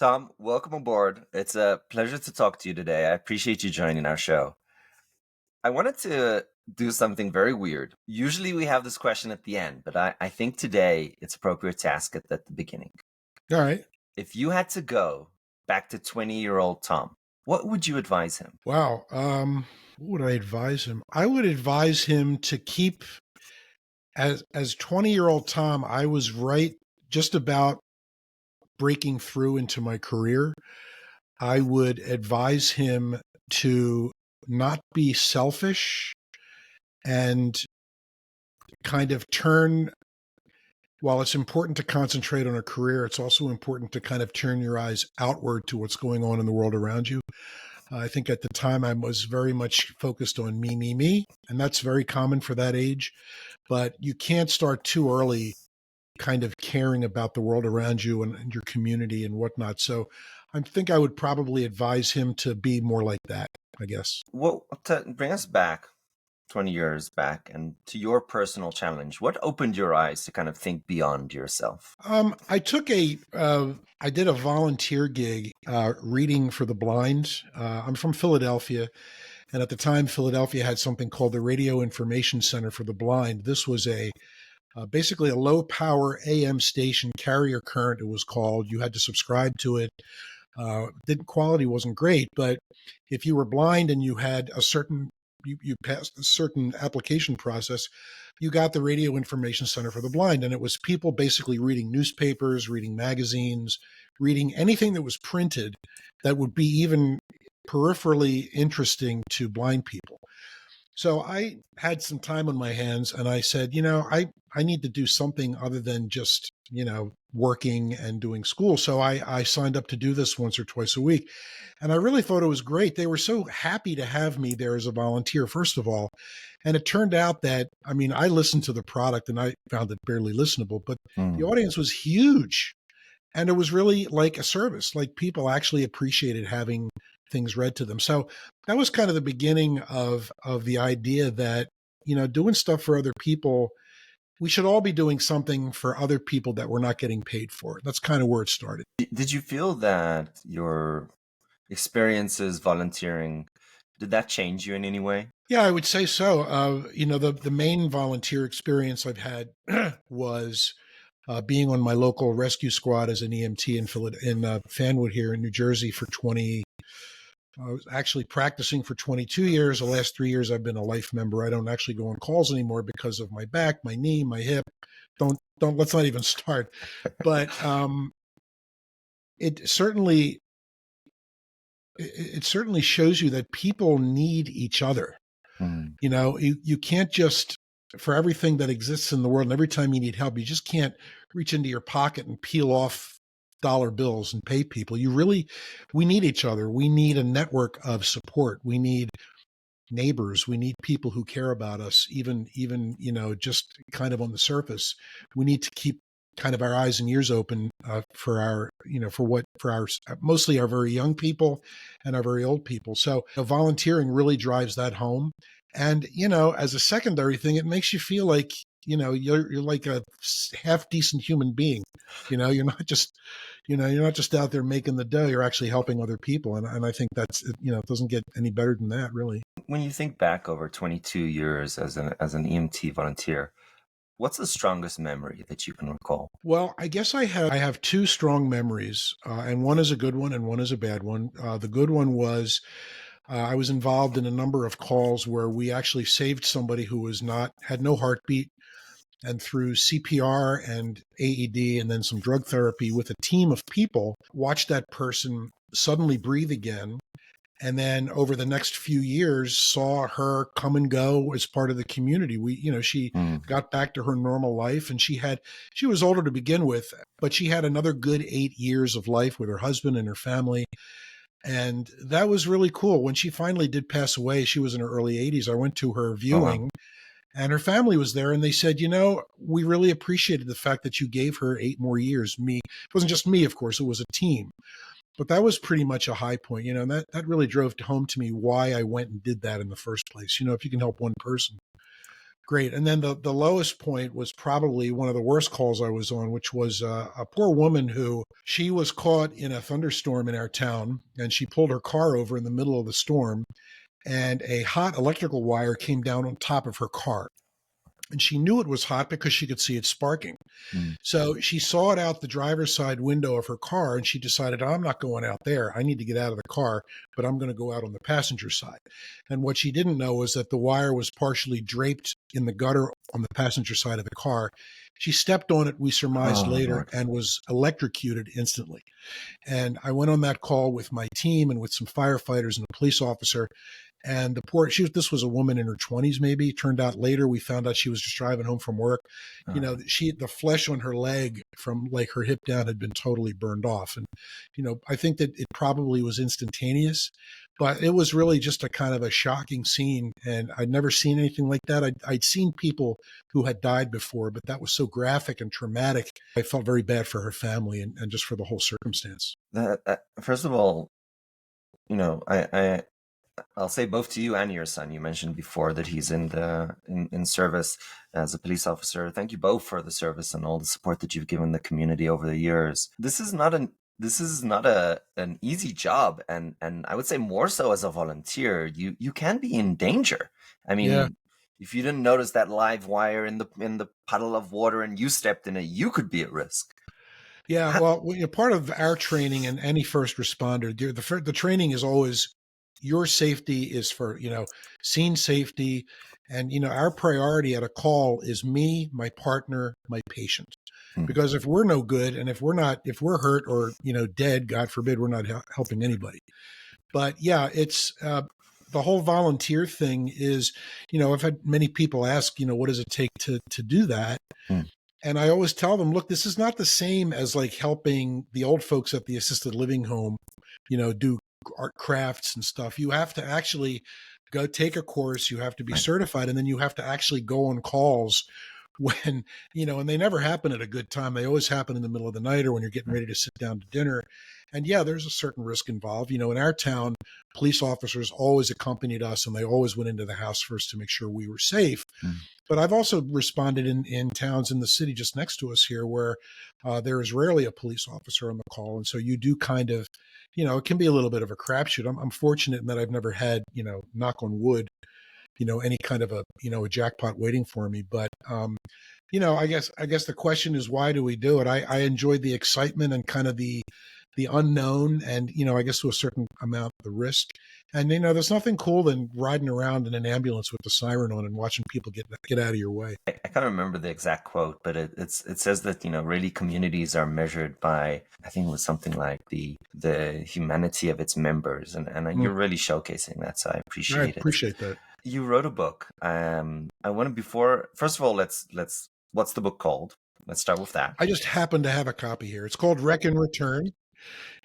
Tom, welcome aboard. It's a pleasure to talk to you today. I appreciate you joining our show. I wanted to do something very weird. Usually we have this question at the end, but I think today it's appropriate to ask it at the beginning. All right. If you had to go back to 20-year-old Tom, what would you advise him? Wow. What would I advise him? I would advise him to keep as 20-year-old Tom, I was right just about breaking through into my career. I would advise him to not be selfish and kind of turn while it's important to concentrate on a career, it's also important to kind of turn your eyes outward to what's going on in the world around you. I think at the time I was very much focused on me, and that's very common for that age. But you can't start too early kind of caring about the world around you and your community and whatnot. So I think I would probably advise him to be more like that, I guess. Well, to bring us back 20 years back and to your personal challenge, what opened your eyes to kind of think beyond yourself? I did a volunteer gig reading for the blind. I'm from Philadelphia, and at the time, Philadelphia had something called the Radio Information Center for the Blind. This was basically a low power AM station, carrier current. It was called. You had to subscribe to it. The quality wasn't great, but if you were blind and you had you passed a certain application process, you got the Radio Information Center for the Blind. And it was people basically reading newspapers, reading magazines, reading anything that was printed that would be even peripherally interesting to blind people. So I had some time on my hands and I said, I need to do something other than just, working and doing school. So I signed up to do this once or twice a week. And I really thought it was great. They were so happy to have me there as a volunteer, first of all. And it turned out that, I listened to the product and I found it barely listenable, but the audience was huge. And it was really like a service, like people actually appreciated having things read to them. So that was kind of the beginning of the idea that, doing stuff for other people, we should all be doing something for other people that we're not getting paid for. That's kind of where it started. Did you feel that your experiences volunteering, did that change you in any way? Yeah, I would say so. The main volunteer experience I've had was being on my local rescue squad as an EMT in Fanwood here in New Jersey for 20. I was actually practicing for 22 years. The last 3 years, I've been a life member. I don't actually go on calls anymore because of my back, my knee, my hip. Don't. Let's not even start. But it certainly shows you that people need each other. You can't just, for everything that exists in the world, and every time you need help, you just can't reach into your pocket and peel off dollar bills and pay people. We need each other. We need a network of support. We need neighbors. We need people who care about us, even, just kind of on the surface. We need to keep kind of our eyes and ears open for our mostly our very young people and our very old people. So volunteering really drives that home. And, as a secondary thing, it makes you feel like, you're like a half decent human being. You're not just out there making the dough. You're actually helping other people. And I think that's, it doesn't get any better than that, really. When you think back over 22 years as an EMT volunteer, what's the strongest memory that you can recall? Well, I guess I have two strong memories, and one is a good one and one is a bad one. The good one was I was involved in a number of calls where we actually saved somebody who had no heartbeat, and through CPR and AED and then some drug therapy with a team of people, watched that person suddenly breathe again. And then over the next few years, saw her come and go as part of the community. She got back to her normal life, and she was older to begin with, but she had another good 8 years of life with her husband and her family. And that was really cool. When she finally did pass away, she was in her early 80s. I went to her viewing, and her family was there, and they said, we really appreciated the fact that you gave her 8 more years. It wasn't just me, of course, it was a team. But that was pretty much a high point, and that really drove home to me why I went and did that in the first place. If you can help one person. Great. And then the lowest point was probably one of the worst calls I was on, which was a poor woman who she was caught in a thunderstorm in our town, and she pulled her car over in the middle of the storm, and a hot electrical wire came down on top of her car. And she knew it was hot because she could see it sparking. Mm. So she saw it out the driver's side window of her car, and she decided, I'm not going out there. I need to get out of the car, but I'm going to go out on the passenger side. And what she didn't know was that the wire was partially draped in the gutter on the passenger side of the car. She stepped on it, we surmised Oh, later, Lord. and was electrocuted instantly. And I went on that call with my team and with some firefighters and a police officer. And this was a woman in her 20s, maybe. Turned out later, we found out she was just driving home from work. Oh. The flesh on her leg from like her hip down had been totally burned off. And, I think that it probably was instantaneous, but it was really just a kind of a shocking scene. And I'd never seen anything like that. I'd seen people who had died before, but that was so graphic and traumatic. I felt very bad for her family and just for the whole circumstance. First of all, I'll say both to you and your son. You mentioned before that he's in service as a police officer. Thank you both for the service and all the support that you've given the community over the years. This is not an easy job, and I would say more so as a volunteer. You can be in danger. I mean, Yeah. if you didn't notice that live wire in the puddle of water and you stepped in it, you could be at risk. Yeah, well, part of our training and any first responder, the training is always your safety is for, scene safety. And, our priority at a call is me, my partner, my patient. Hmm. Because if we're no good and if we're hurt or, dead, God forbid, we're not helping anybody. But yeah, it's, the whole volunteer thing is, I've had many people ask, what does it take to do that? Hmm. And I always tell them, look, this is not the same as like helping the old folks at the assisted living home, do art crafts and stuff. You have to actually go take a course, you have to be Right. certified, and then you have to actually go on calls when, and they never happen at a good time. They always happen in the middle of the night or when you're getting ready to sit down to dinner. And yeah, there's a certain risk involved. In our town, police officers always accompanied us and they always went into the house first to make sure we were safe. Hmm. But I've also responded in towns in the city just next to us here where there is rarely a police officer on the call. And so you do kind of, it can be a little bit of a crapshoot. I'm fortunate in that I've never had, knock on wood, any kind of a jackpot waiting for me. But, I guess the question is, why do we do it? I enjoyed the excitement and kind of the unknown and, I guess to a certain amount, the risk. And, there's nothing cool than riding around in an ambulance with the siren on and watching people get out of your way. I can't remember the exact quote, but it says that, really communities are measured by, I think it was something like the humanity of its members. And you're really showcasing that. So I I appreciate it. appreciate that. You wrote a book. I want to first of all, let's what's the book called? Let's start with that. I just happen to have a copy here. It's called Wreck and Return.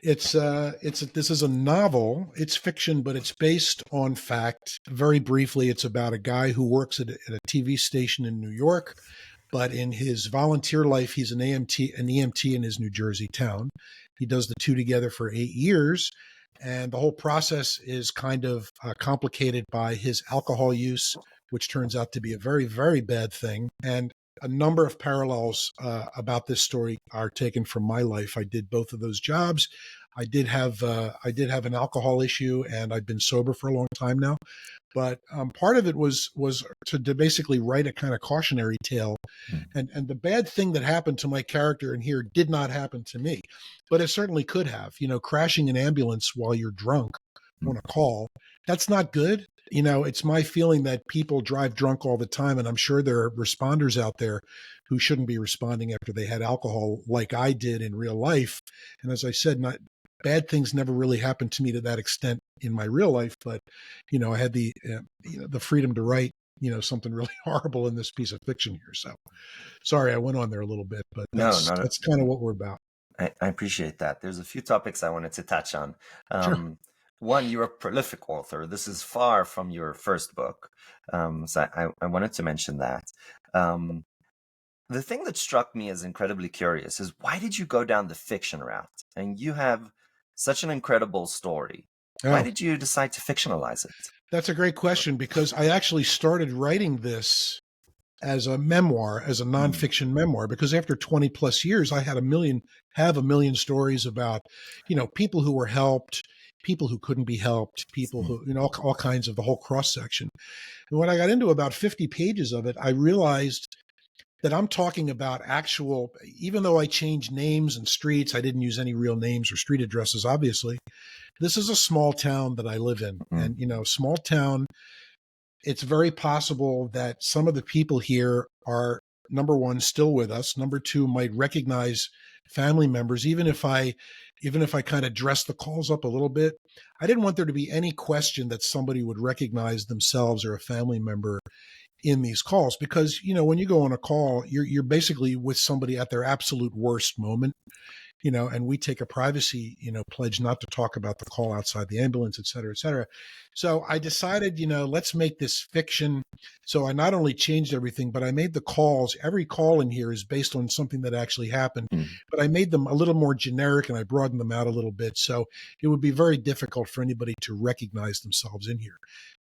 This is a novel. It's fiction, but it's based on fact. Very briefly, it's about a guy who works at a TV station in New York, but in his volunteer life, he's an EMT in his New Jersey town. He does the two together for 8 years. And the whole process is kind of complicated by his alcohol use, which turns out to be a very, very bad thing. And a number of parallels about this story are taken from my life. I did both of those jobs. I did have an alcohol issue, and I've been sober for a long time now. But part of it was to basically write a kind of cautionary tale, and the bad thing that happened to my character in here did not happen to me, but it certainly could have. Crashing an ambulance while you're drunk on a call, that's not good. It's my feeling that people drive drunk all the time, and I'm sure there are responders out there who shouldn't be responding after they had alcohol like I did in real life. And as I said, bad things never really happened to me to that extent in my real life, but I had the freedom to write something really horrible in this piece of fiction here. So sorry I went on there a little bit, but that's kind of what we're about. I appreciate that. There's a few topics I wanted to touch on. Sure. One, you're a prolific author. This is far from your first book. So I wanted to mention that. The thing that struck me as incredibly curious is, why did you go down the fiction route? And you have such an incredible story. Why did you decide to fictionalize it? That's a great question, because I actually started writing this as a memoir, as a Mm, nonfiction memoir, because after 20 plus years, I had have a million stories about, people who were helped, people who couldn't be helped, people mm, who, all kinds of the whole cross section. And when I got into about 50 pages of it, I realized that I'm talking about actual, even though I changed names and streets, I didn't use any real names or street addresses, obviously. This is a small town that I live in. mm, And, small town, it's very possible that some of the people here are, number one, still with us. Number two, might recognize family members, even if I kind of dress the calls up a little bit. I didn't want there to be any question that somebody would recognize themselves or a family member in these calls, because when you go on a call, you're basically with somebody at their absolute worst moment, and we take a privacy, pledge not to talk about the call outside the ambulance, et cetera, et cetera. So I decided, let's make this fiction. So I not only changed everything, but I made the calls. Every call in here is based on something that actually happened, mm. but I made them a little more generic and I broadened them out a little bit. So it would be very difficult for anybody to recognize themselves in here.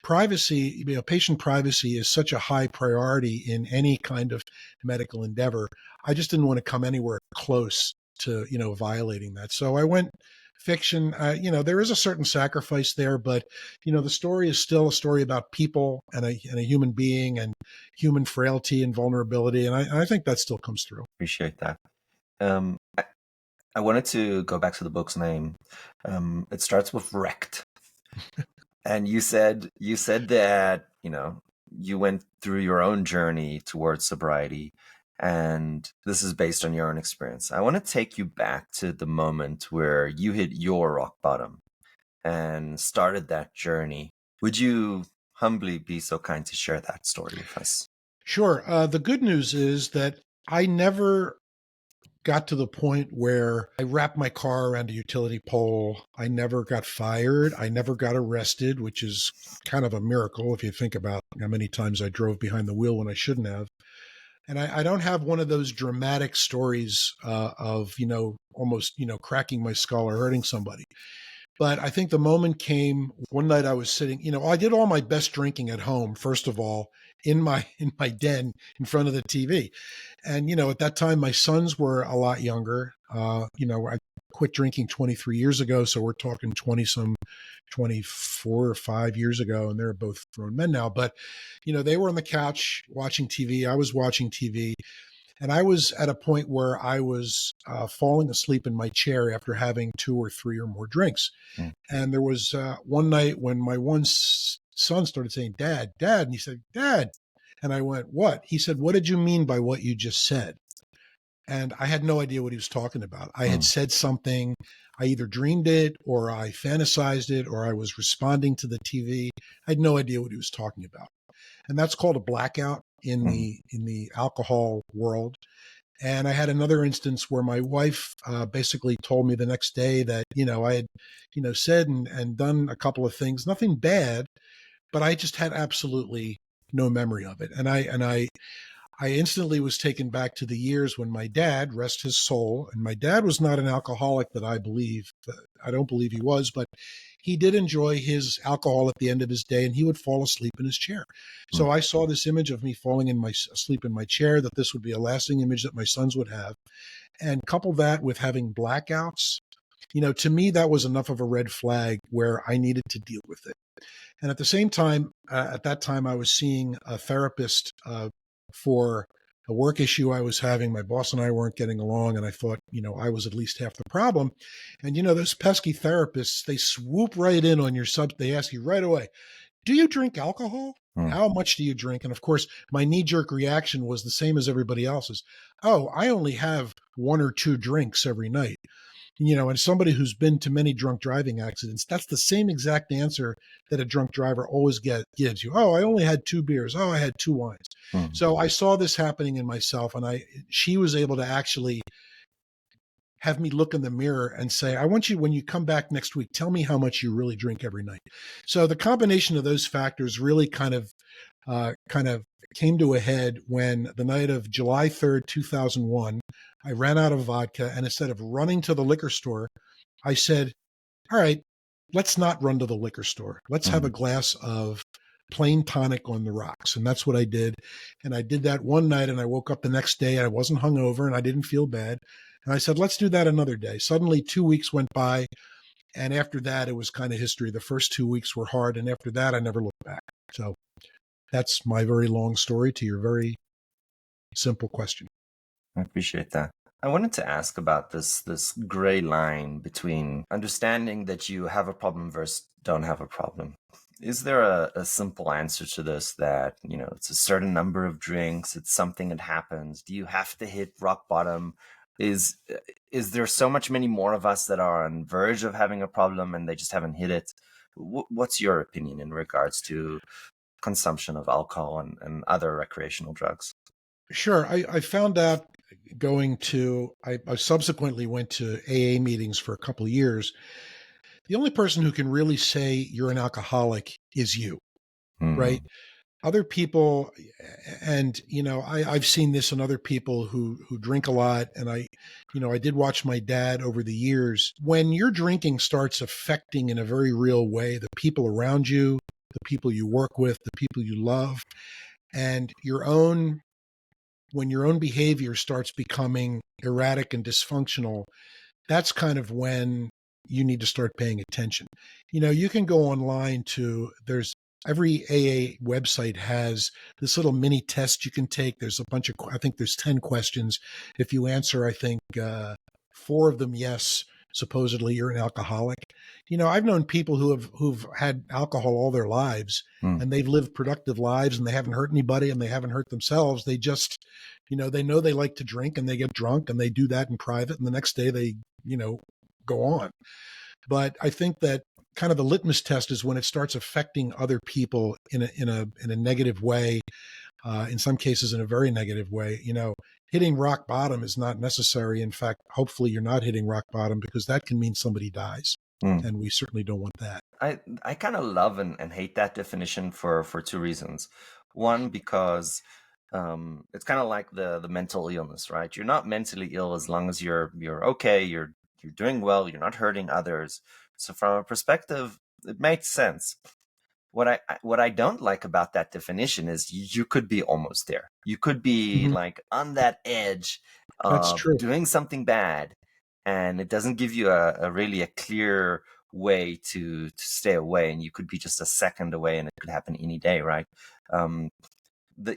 Privacy, patient privacy is such a high priority in any kind of medical endeavor. I just didn't want to come anywhere close to violating that. So I went fiction. There is a certain sacrifice there, but the story is still a story about people and a human being and human frailty and vulnerability, and I think that still comes through. Appreciate that. Um, I, I wanted to go back to the book's name. It starts with wrecked. And you said that, you went through your own journey towards sobriety, and this is based on your own experience. I want to take you back to the moment where you hit your rock bottom and started that journey. Would you humbly be so kind to share that story with us? Sure. The good news is that I never got to the point where I wrapped my car around a utility pole. I never got fired. I never got arrested, which is kind of a miracle if you think about how many times I drove behind the wheel when I shouldn't have. And I don't have one of those dramatic stories of, almost, cracking my skull or hurting somebody. But I think the moment came one night. I was sitting, I did all my best drinking at home, first of all, in my den in front of the TV. And, at that time, my sons were a lot younger. I quit drinking 23 years ago. So we're talking 24 or 5 years ago. And they're both grown men now. But, they were on the couch watching TV. I was watching TV. And I was at a point where I was falling asleep in my chair after having two or three or more drinks. Mm, And there was one night when my one son started saying, "Dad, Dad." And he said, "Dad." And I went, "What?" He said, "What did you mean by what you just said?" And I had no idea what he was talking about. I had mm, said something. I either dreamed it or I fantasized it or I was responding to the TV. I had no idea what he was talking about. And that's called a blackout in mm, the alcohol world. And I had another instance where my wife basically told me the next day that, I had, said and done a couple of things, nothing bad, but I just had absolutely no memory of it. And I instantly was taken back to the years when my dad, rest his soul, and my dad was not an alcoholic that I believe. I don't believe he was, but he did enjoy his alcohol at the end of his day, and he would fall asleep in his chair. mm, So I saw this image of me falling asleep in my chair, that this would be a lasting image that my sons would have. And couple that with having blackouts, to me, that was enough of a red flag where I needed to deal with it. And at the same time, at that time, I was seeing a therapist for a work issue I was having. My boss and I weren't getting along, and I thought, I was at least half the problem. And, those pesky therapists, they swoop right in on your sub. They ask you right away, "Do you drink alcohol? mm, How much do you drink?" And of course, my knee jerk reaction was the same as everybody else's. "Oh, I only have one or two drinks every night." And somebody who's been to many drunk driving accidents, that's the same exact answer that a drunk driver always gives you. "Oh, I only had two beers. Oh, I had two wines." mm, So I saw this happening in myself, and she was able to actually have me look in the mirror and say, "I want you, when you come back next week, tell me how much you really drink every night." So the combination of those factors really kind of came to a head when the night of July 3rd, 2001, I ran out of vodka. And instead of running to the liquor store, I said, "All right, let's not run to the liquor store. Let's have a mm, glass of plain tonic on the rocks. And that's what I did. And I did that one night, and I woke up the next day. I wasn't hungover and I didn't feel bad. And I said, let's do that another day. Suddenly 2 weeks went by. And after that, it was kind of history. The first 2 weeks were hard. And after that, I never looked back. So that's my very long story to your very simple question. I appreciate that. I wanted to ask about this gray line between understanding that you have a problem versus don't have a problem. Is there a simple answer to this that, it's a certain number of drinks, it's something that happens? Do you have to hit rock bottom? Is there so much many more of us that are on verge of having a problem and they just haven't hit it? What's your opinion in regards to consumption of alcohol and other recreational drugs? Sure. I found out I subsequently went to AA meetings for a couple of years. The only person who can really say you're an alcoholic is you, right? Mm, Other people, and I've seen this in other people who drink a lot, and I did watch my dad over the years. When your drinking starts affecting in a very real way the people around you, the people you work with, the people you love, and when your own behavior starts becoming erratic and dysfunctional, that's kind of when you need to start paying attention. You can go online there's every AA website has this little mini test you can take. There's a bunch of, I think there's 10 questions. If you answer, I think, four of them yes, supposedly you're an alcoholic. I've known people who've had alcohol all their lives, mm, and they've lived productive lives, and they haven't hurt anybody, and they haven't hurt themselves. They just, they know they like to drink, and they get drunk, and they do that in private, and the next day they, go on. But I think that kind of the litmus test is when it starts affecting other people in a negative way, in some cases in a very negative way. Hitting rock bottom is not necessary. In fact, hopefully you're not hitting rock bottom, because that can mean somebody dies, mm. and we certainly don't want that. I kind of love and hate that definition for two reasons. One, because it's kind of like the mental illness, right? You're not mentally ill as long as you're okay, you're doing well, you're not hurting others. So from a perspective, it makes sense. What I don't like about that definition is you could be almost there. You could be Mhm. like on that edge That's of true. doing something bad, and it doesn't give you a really a clear way to stay away, and you could be just a second away, and it could happen any day, right? Um,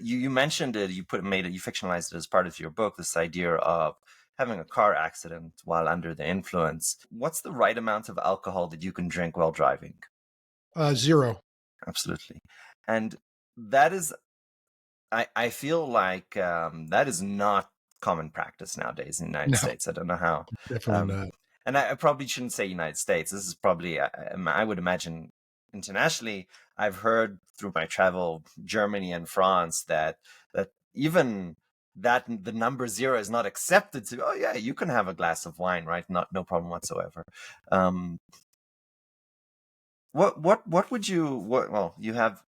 you mentioned it, you fictionalized it as part of your book, this idea of having a car accident while under the influence. What's the right amount of alcohol that you can drink while driving? Zero. Absolutely. And that is, I feel like that is not common practice nowadays in the United No, States. I don't know how. definitely Um, not. and I probably shouldn't say United States. This is probably, I would imagine internationally, I've heard through my travel, Germany and France, that even that the number zero is not accepted to, oh yeah, you can have a glass of wine, right? No problem whatsoever. Um, what would you well, you have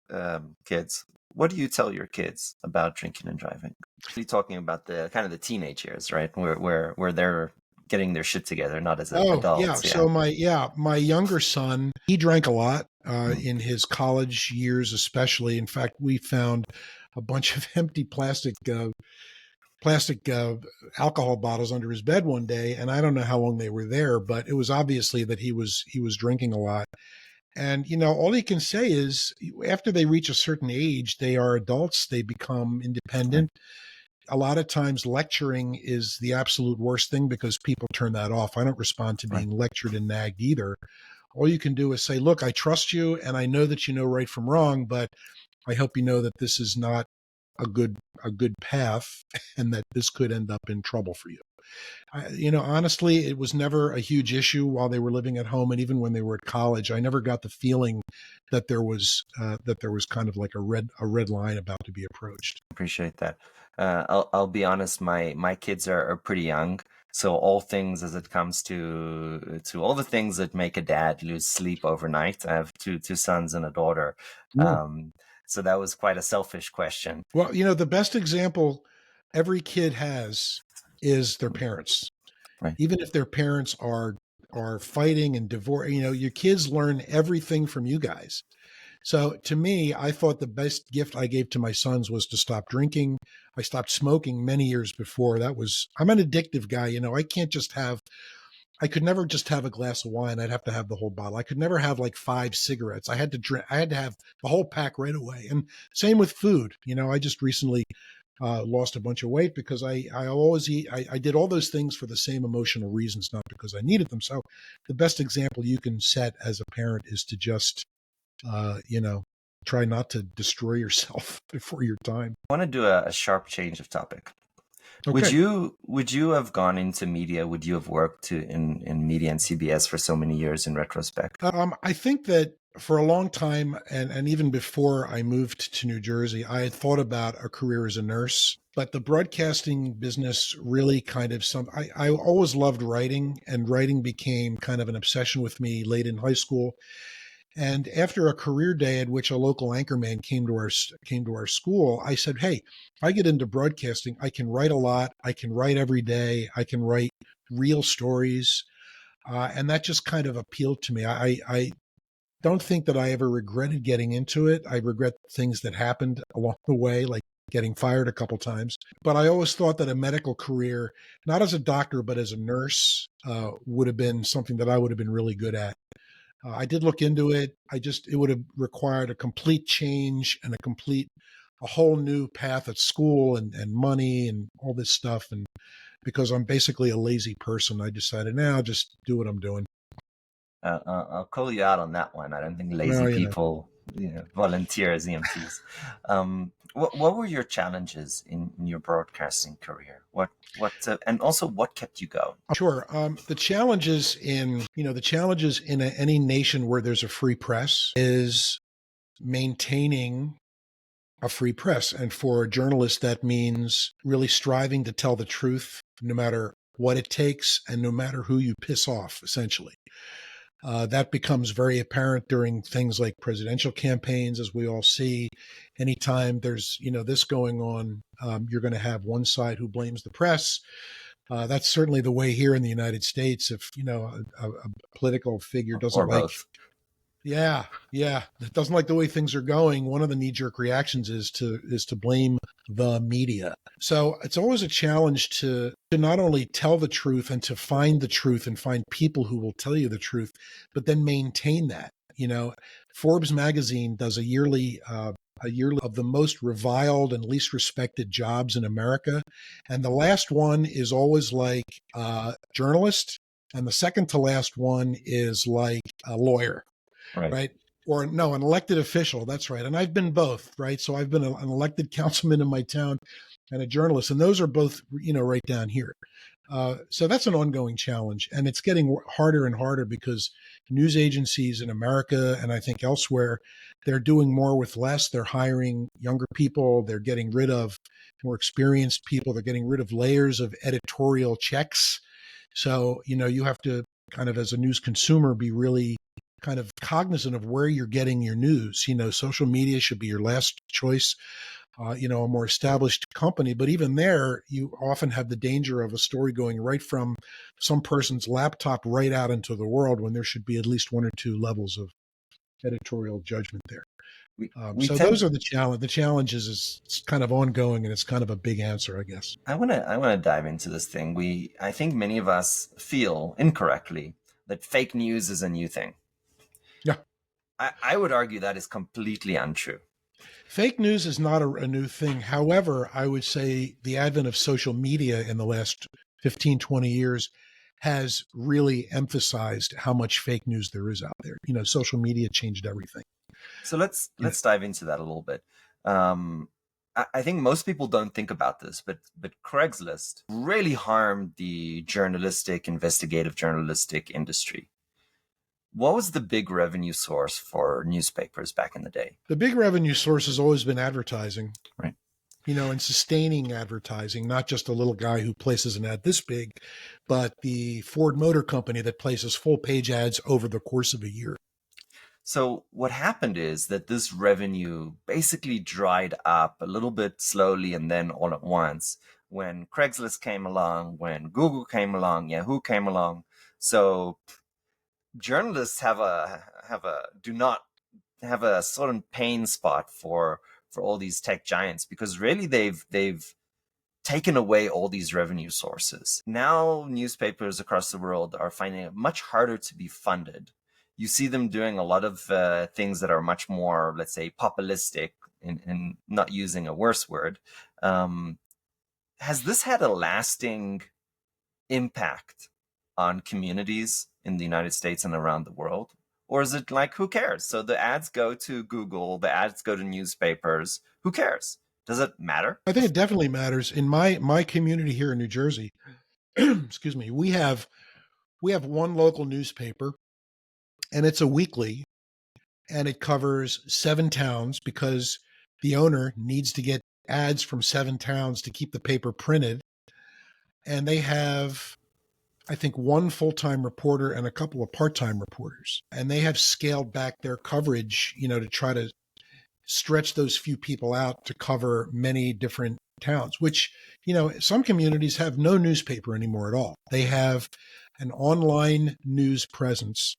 kids. What do you tell your kids about drinking and driving? You're talking about the kind of the teenage years, right? Where they're getting their shit together, not as Oh, yeah. adults. Yeah. So my younger son, he drank a lot Mm, in his college years, especially. In fact, we found a bunch of empty plastic alcohol bottles under his bed one day, and I don't know how long they were there, but it was obviously that he was drinking a lot. And all he can say is, after they reach a certain age, they are adults. They become right. independent. A lot of times lecturing is the absolute worst thing, because people turn that off. I don't respond to Right. being lectured and nagged either. All you can do is say, look, I trust you, and I know that you know right from wrong, but I hope you know that this is not a good path, and that this could end up in trouble for you. Honestly, it was never a huge issue while they were living at home, and even when they were at college. I never got the feeling that there was kind of like a red line about to be approached. Appreciate that. I'll be honest. My kids are pretty young, so all things as it comes to all the things that make a dad lose sleep overnight. I have two sons and a daughter. Yeah. Um, so that was quite a selfish question. Well, the best example every kid has is their parents. Right. Even if their parents are fighting and divorce, your kids learn everything from you guys. So to me, I thought the best gift I gave to my sons was to stop drinking. I stopped smoking many years before. I'm an addictive guy. I can't just have, I could never just have a glass of wine. I'd have to have the whole bottle. I could never have like 5 cigarettes. I had to have the whole pack right away. And same with food. I just recently lost a bunch of weight because I always eat. I did all those things for the same emotional reasons, not because I needed them. So the best example you can set as a parent is to just, uh, you know, try not to destroy yourself before your time. I want to do a sharp change of topic. Okay. Would you have gone into media? Would you have worked in media and CBS for so many years in retrospect? I think that for a long time, and even before I moved to New Jersey, I had thought about a career as a nurse. But the broadcasting business really kind of I always loved writing, and writing became kind of an obsession with me late in high school. And after a career day at which a local anchorman came to our school, I said, "Hey, if I get into broadcasting, I can write a lot. I can write every day. I can write real stories." And that just kind of appealed to me. I don't think that I ever regretted getting into it. I regret things that happened along the way, like getting fired a couple times. But I always thought that a medical career, not as a doctor, but as a nurse, would have been something that I would have been really good at. I did look into it. It would have required a complete change and a whole new path at school and money and all this stuff. And because I'm basically a lazy person, I decided, now I'll just do what I'm doing. I'll call you out on that one. I don't think lazy Well, people, volunteer as EMTs. What were your challenges in your broadcasting career? And also what kept you going? sure. The challenges in any nation where there's a free press is maintaining a free press. And for a journalist, that means really striving to tell the truth, no matter what it takes and no matter who you piss off, essentially. That becomes very apparent during things like presidential campaigns, as we all see. Anytime there's this going on, you're going to have one side who blames the press. That's certainly the way here in the United States. If a political figure doesn't Or like, both? yeah, that doesn't like the way things are going, one of the knee-jerk reactions is to blame the media. So it's always a challenge to not only tell the truth and to find the truth and find people who will tell you the truth, but then maintain that. Forbes magazine does a yearly of the most reviled and least respected jobs in America, and the last one is always like journalist, and the second to last one is like a lawyer, Right. right? Or no, an elected official. That's right. And I've been both, right? So I've been an elected councilman in my town and a journalist, and those are both, right down here. So that's an ongoing challenge, and it's getting harder and harder because news agencies in America and I think elsewhere, they're doing more with less. They're hiring younger people. They're getting rid of more experienced people. They're getting rid of layers of editorial checks. So, you have to kind of, as a news consumer, be really kind of cognizant of where you're getting your news. Social media should be your last choice, a more established company. But even there, you often have the danger of a story going right from some person's laptop right out into the world when there should be at least one or two levels of editorial judgment there. We So those tend are the challenges is it's kind of ongoing, and it's kind of a big answer, I guess. I want to dive into this thing. I think many of us feel incorrectly that fake news is a new thing. Yeah. I would argue that is completely untrue. Fake news is not a new thing. However, I would say the advent of social media in the last 15, 20 years has really emphasized how much fake news there is out there. Social media changed everything. So let's dive into that a little bit. I think most people don't think about this, but Craigslist really harmed the investigative journalistic industry. What was the big revenue source for newspapers back in the day? The big revenue source has always been advertising. Right. And sustaining advertising, not just a little guy who places an ad this big, but the Ford Motor Company that places full page ads over the course of a year. So what happened is that this revenue basically dried up a little bit slowly and then all at once when Craigslist came along, when Google came along, Yahoo came along. So journalists have a do not have a certain pain spot for all these tech giants, because really they've taken away all these revenue sources. Now newspapers across the world are finding it much harder to be funded. You see them doing a lot of things that are much more, let's say, populistic, and not using a worse word. Um, has this had a lasting impact on communities in the United States and around the world? Or is it like, who cares? So the ads go to Google, the ads go to newspapers. Who cares? Does it matter? I think it definitely matters. In my community here in New Jersey, excuse me, we have one local newspaper, and it's a weekly, and it covers 7 towns because the owner needs to get ads from 7 towns to keep the paper printed. And they have, I think, one full-time reporter and a couple of part-time reporters. And they have scaled back their coverage, to try to stretch those few people out to cover many different towns, which, some communities have no newspaper anymore at all. They have an online news presence.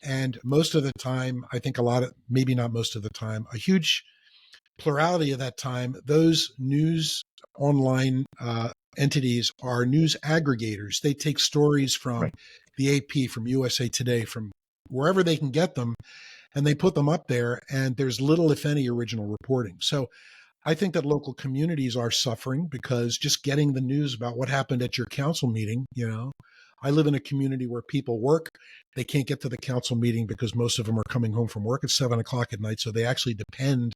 And most of the time, I think maybe not most of the time, a huge plurality of that time, those news online entities are news aggregators. They take stories from Right. the AP, from USA Today, from wherever they can get them, and they put them up there, and there's little, if any, original reporting. So I think that local communities are suffering because just getting the news about what happened at your council meeting, I live in a community where people work. They can't get to the council meeting because most of them are coming home from work at 7 o'clock at night. So they actually depend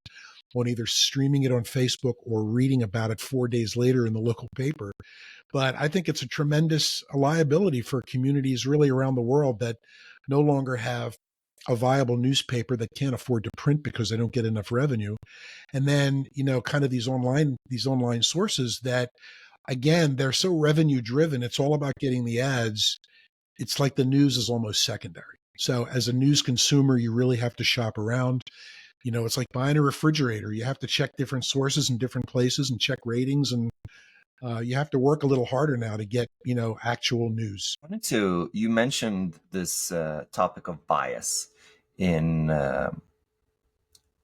on either streaming it on Facebook or reading about it 4 days later in the local paper. But I think it's a tremendous liability for communities really around the world that no longer have a viable newspaper, that can't afford to print because they don't get enough revenue. And then, kind of these online sources that, again, they're so revenue driven. It's all about getting the ads. It's like the news is almost secondary. So as a news consumer, you really have to shop around. It's like buying a refrigerator. You have to check different sources in different places and check ratings, and you have to work a little harder now to get, actual news. You mentioned this topic of bias in uh,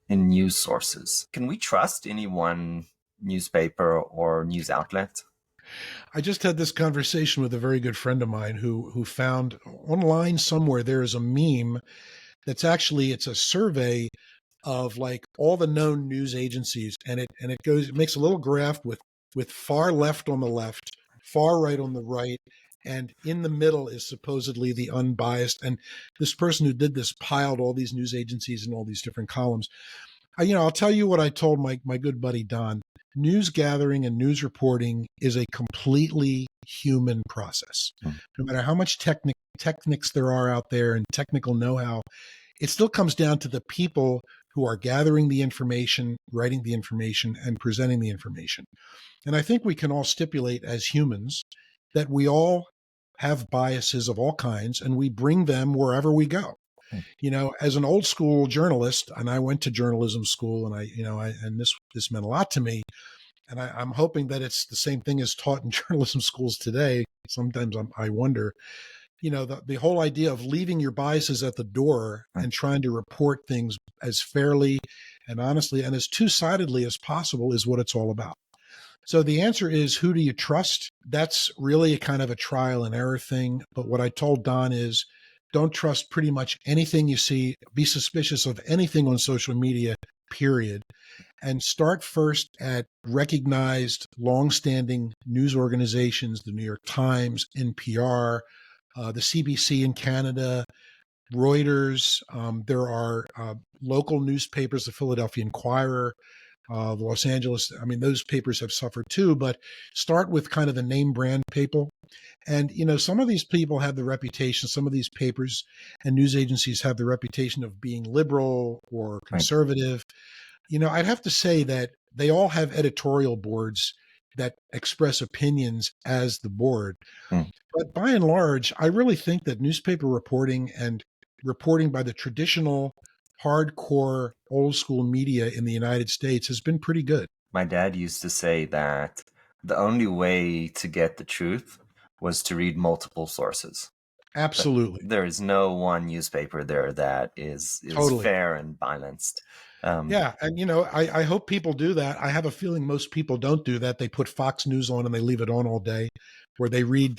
in news sources. Can we trust any one newspaper or news outlet? I just had this conversation with a very good friend of mine who found online somewhere there is a meme it's a survey of like all the known news agencies, and it makes a little graph with far left on the left, far right on the right, and in the middle is supposedly the unbiased. And this person who did this piled all these news agencies in all these different columns. I'll tell you what I told my good buddy Don. News gathering and news reporting is a completely human process. Mm. No matter how much techniques there are out there and technical know-how, it still comes down to the people who are gathering the information, writing the information, and presenting the information. And I think we can all stipulate as humans that we all have biases of all kinds, and we bring them wherever we go. As an old school journalist, and I went to journalism school, and and this meant a lot to me. And I'm hoping that it's the same thing as taught in journalism schools today. Sometimes I wonder, the whole idea of leaving your biases at the door and trying to report things as fairly and honestly and as two-sidedly as possible is what it's all about. So the answer is, who do you trust? That's really a kind of a trial and error thing. But what I told Don is, don't trust pretty much anything you see. Be suspicious of anything on social media, period. And start first at recognized, longstanding news organizations, the New York Times, NPR, the CBC in Canada, Reuters. There are local newspapers, the Philadelphia Inquirer, the Los Angeles. I mean, those papers have suffered too, but start with kind of the name brand people. And, some of these people have the reputation, some of these papers and news agencies have the reputation of being liberal or Right. conservative. I'd have to say that they all have editorial boards that express opinions as the board. Mm. But by and large, I really think that newspaper reporting and reporting by the traditional, hardcore, old school media in the United States has been pretty good. My dad used to say that the only way to get the truth was to read multiple sources. Absolutely. There is no one newspaper there that is Totally. fair and balanced. Um, Yeah, and I hope people do that. I have a feeling most people don't do that. They put Fox News on and they leave it on all day, or they read,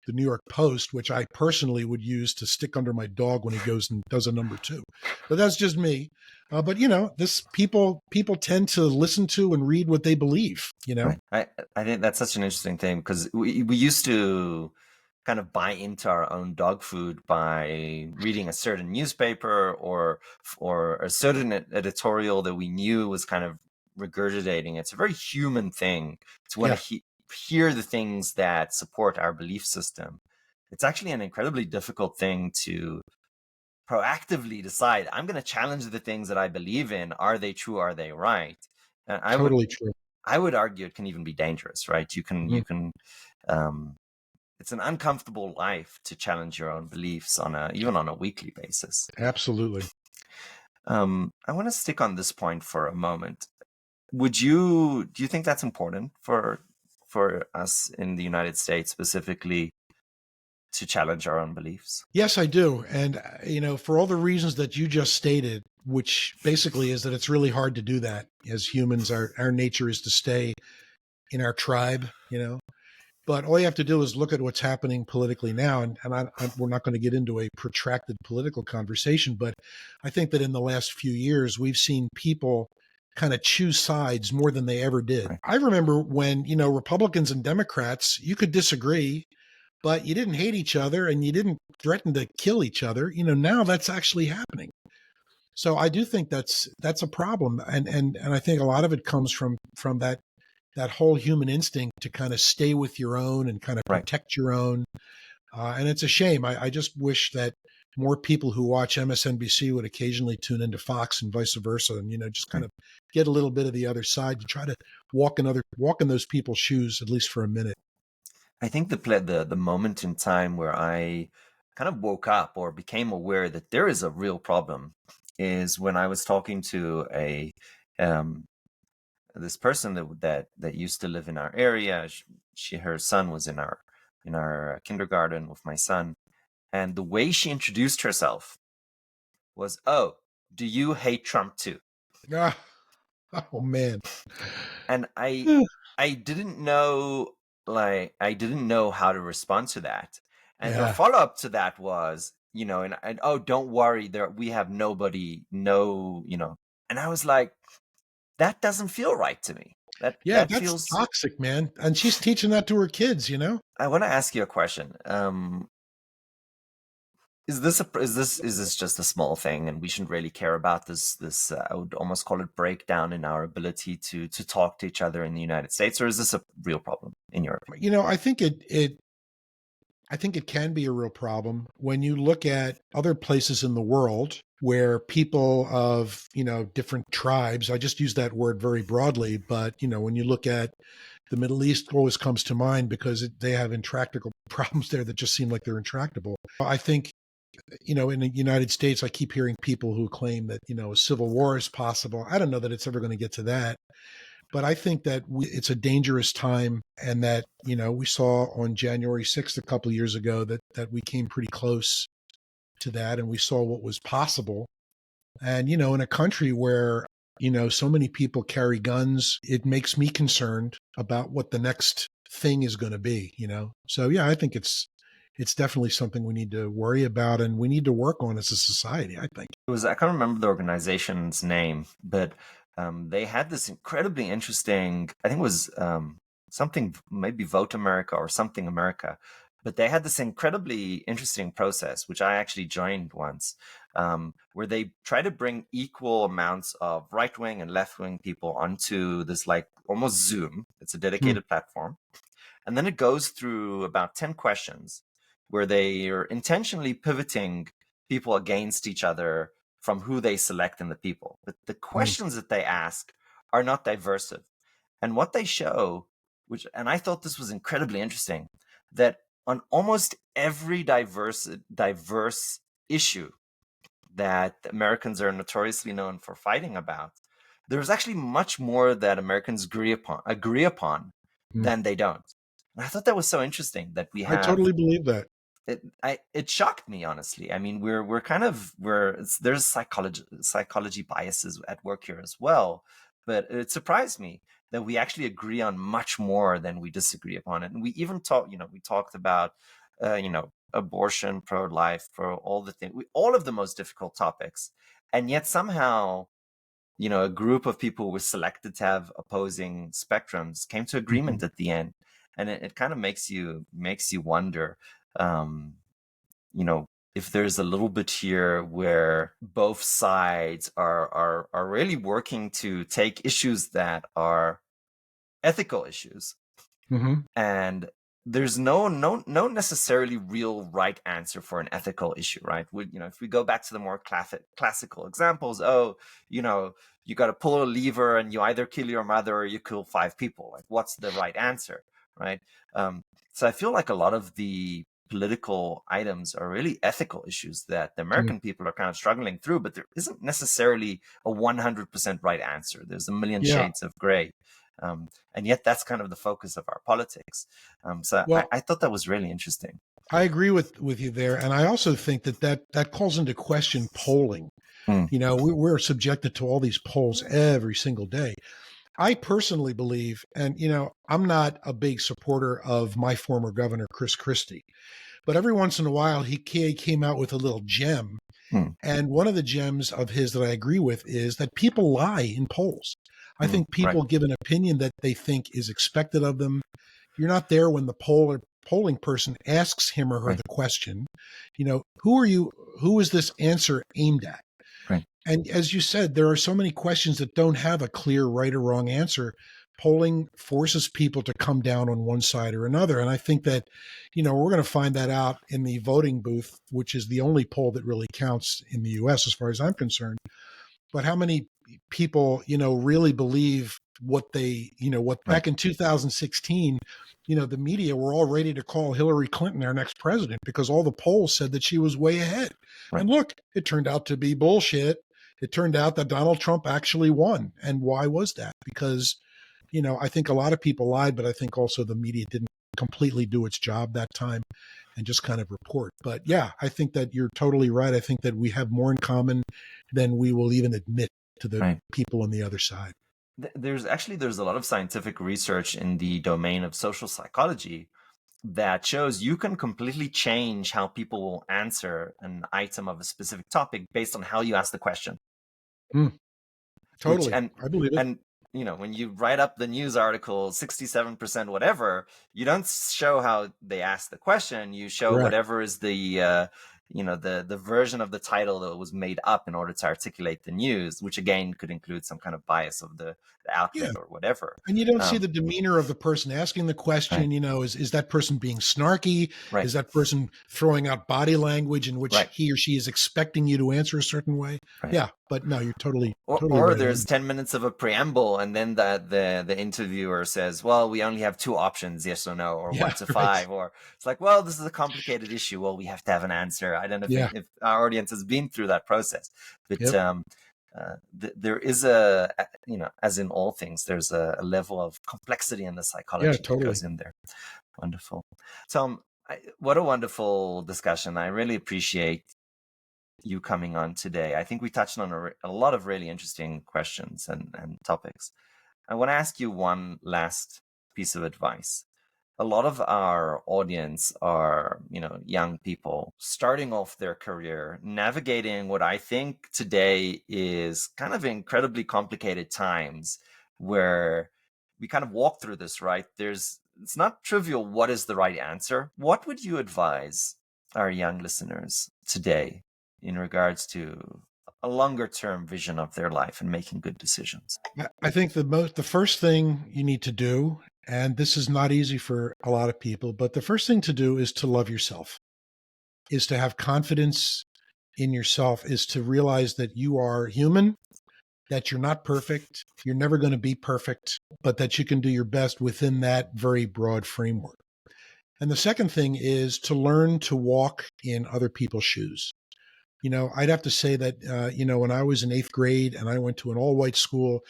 the New York Post, which I personally would use to stick under my dog when he goes and does a number two. But that's just me. But this people tend to listen to and read what they believe. right. I think that's such an interesting thing because we used to kind of buy into our own dog food by reading a certain newspaper or a certain editorial that we knew was kind of regurgitating. It's a very human thing to want Yeah, to hear the things that support our belief system. It's actually an incredibly difficult thing to proactively decide. I'm going to challenge the things that I believe in. Are they true? Are they right? And totally true. I would argue it can even be dangerous, right? Mhm. Um, it's an uncomfortable life to challenge your own beliefs even on a weekly basis. Absolutely. I want to stick on this point for a moment. Do you think that's important for us in the United States specifically to challenge our own beliefs? Yes, I do. And, for all the reasons that you just stated, which basically is that it's really hard to do that as humans. Our nature is to stay in our tribe. But all you have to do is look at what's happening politically now. And we're not going to get into a protracted political conversation, but I think that in the last few years, we've seen people kind of choose sides more than they ever did. Right, I remember when, Republicans and Democrats, you could disagree, but you didn't hate each other and you didn't threaten to kill each other. Now that's actually happening. So I do think that's a problem, and I think a lot of it comes from that whole human instinct to kind of stay with your own and kind of right. protect your own. And it's a shame. I just wish that more people who watch MSNBC would occasionally tune into Fox and vice versa, and just kind Right. of get a little bit of the other side to try to walk in those people's shoes at least for a minute. I think the moment in time where I kind of woke up or became aware that there is a real problem is when I was talking to a um, this person that used to live in our area. Her son was in our kindergarten with my son, and the way she introduced herself was, "Oh, do you hate Trump too?" Ah, oh man. And I didn't know, I didn't know how to respond to that. And her Yeah. follow up to that was, and oh, don't worry, there we have nobody, no, and I was like, that doesn't feel right to me. Yeah, That that's feels. toxic, man. And she's teaching that to her kids. I want to ask you a question. Is this just a small thing, and we shouldn't really care about this? I would almost call it breakdown in our ability to talk to each other in the United States, or is this a real problem in your opinion? I think it can be a real problem when you look at other places in the world where people of, different tribes, I just use that word very broadly, but, when you look at the Middle East always comes to mind because they have intractable problems there that just seem like they're intractable. I think, in the United States, I keep hearing people who claim that, a civil war is possible. I don't know that it's ever going to get to that. But I think that it's a dangerous time, and that we saw on January 6th a couple of years ago that we came pretty close to that, and we saw what was possible. And in a country where so many people carry guns, it makes me concerned about what the next thing is going to be. So yeah, I think it's definitely something we need to worry about and we need to work on as a society, I think. I can't remember the organization's name, but they had this incredibly interesting, I think it was something, maybe Vote America or something America, but they had this incredibly interesting process, which I actually joined once, where they try to bring equal amounts of right wing and left wing people onto this, like almost Zoom. It's a Hmm. dedicated platform. And then it goes through about 10 questions where they are intentionally pivoting people against each other from who they select in the people. But the Hmm. questions that they ask are not diversive. And what they show, and I thought this was incredibly interesting, that on almost every diverse issue that Americans are notoriously known for fighting about, there's actually much more that Americans agree upon Hmm. than they don't. And I thought that was so interesting that we I have totally believe that. it shocked me, honestly. I mean, there's psychology biases at work here as well, but it surprised me that we actually agree on much more than we disagree upon it. And we even we talked about abortion, pro-life, pro all the things, all of the most difficult topics, and yet somehow a group of people were selected to have opposing spectrums came to Mhm. agreement at the end, and it kind of makes you wonder, um, you know, if there's a little bit here where both sides are really working to take issues that are ethical issues, Mhm. and there's no necessarily real right answer for an ethical issue, right? If we go back to the more classical examples, you know you got to pull a lever and you either kill your mother or you kill five people. Like, what's the right answer, right? um, so I feel like a lot of the political items are really ethical issues that the Mm. American people are kind of struggling through, but there isn't necessarily a 100% right answer. There's a million Yeah. shades of gray. And yet that's kind of the focus of our politics. So I, Well, I thought that was really interesting. I agree with you there, and I also think that calls into question polling. Mm, We're subjected to all these polls every single day. I personally believe, and I'm not a big supporter of my former governor, Chris Christie, but every once in a while he came out with a little gem. mm, And one of the gems of his that I agree with is that people lie in polls. I think right, people give an opinion that they think is expected of them. You're not there when the polling person asks him or her right, the question. Who are you? Who is this answer aimed at? right, And as you said, there are so many questions that don't have a clear right or wrong answer. Polling forces people to come down on one side or another. And I think that, we're going to find that out in the voting booth, which is the only poll that really counts in the US, as far as I'm concerned. But how many people, really believe what what right, back in 2016, the media were all ready to call Hillary Clinton our next president because all the polls said that she was way ahead. right, And look, it turned out to be bullshit. It turned out that Donald Trump actually won. And why was that? Because, I think a lot of people lied, but I think also the media didn't completely do its job that time and just kind of report. But yeah, I think that you're totally right. I think that we have more in common than we will even admit to the right. people on the other side. There's a lot of scientific research in the domain of social psychology that shows you can completely change how people will answer an item of a specific topic based on how you ask the question. Mm, which totally. and I believe it. and when you write up the news article 67% whatever, you don't show how they ask the question. You show Correct. whatever is the version of the title that was made up in order to articulate the news, which again could include some kind of bias of the Yeah. outlet or whatever. And you don't see um the demeanor of the person asking the right, question. Is that person being snarky? right, Is that person throwing out body language in which right, he or she is expecting you to answer a certain way? right. Yeah, but no, you're totally Or right there's on. 10 minutes of a preamble, and then the interviewer says, well, we only have two options, yes or no, or Yeah, one to right. five. Or it's like, well, this is a complicated issue. Well, we have to have an answer. I don't know Yeah. if our audience has been through that process, but Yep. there is as in all things, there's a level of complexity in the Yeah, psychology that totally. goes in there. Wonderful. Tom, what a wonderful discussion. I really appreciate you coming on today. I think we touched on a lot of really interesting questions and topics. I want to ask you one last piece of advice. A lot of our audience are, young people starting off their career, navigating what I think today is kind of incredibly complicated times where we kind of walk through this, right? It's not trivial what is the right answer. What would you advise our young listeners today in regards to a longer term vision of their life and making good decisions? I think the first thing you need to do, and this is not easy for a lot of people, but the first thing to do is to love yourself, is to have confidence in yourself, is to realize that you are human, that you're not perfect, you're never going to be perfect, but that you can do your best within that very broad framework. And the second thing is to learn to walk in other people's shoes. I'd have to say that, when I was in eighth grade and I went to an all white school,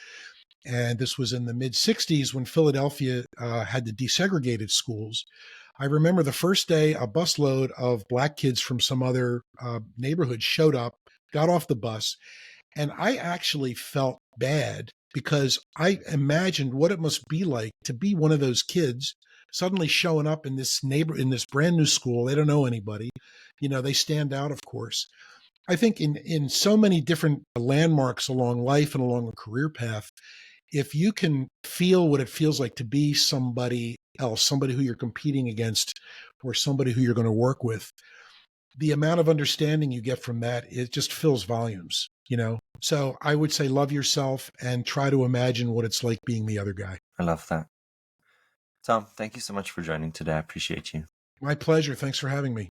and this was in the mid 60s when Philadelphia had the desegregated schools, I remember the first day a busload of black kids from some other neighborhood showed up, got off the bus, and I actually felt bad because I imagined what it must be like to be one of those kids suddenly showing up in this brand new school. They don't know anybody. They stand out, of course. I think in so many different landmarks along life and along a career path, if you can feel what it feels like to be somebody else, somebody who you're competing against or somebody who you're going to work with, the amount of understanding you get from that, it just fills volumes. So I would say love yourself and try to imagine what it's like being the other guy. I love that. Tom, thank you so much for joining today. I appreciate you. My pleasure. Thanks for having me.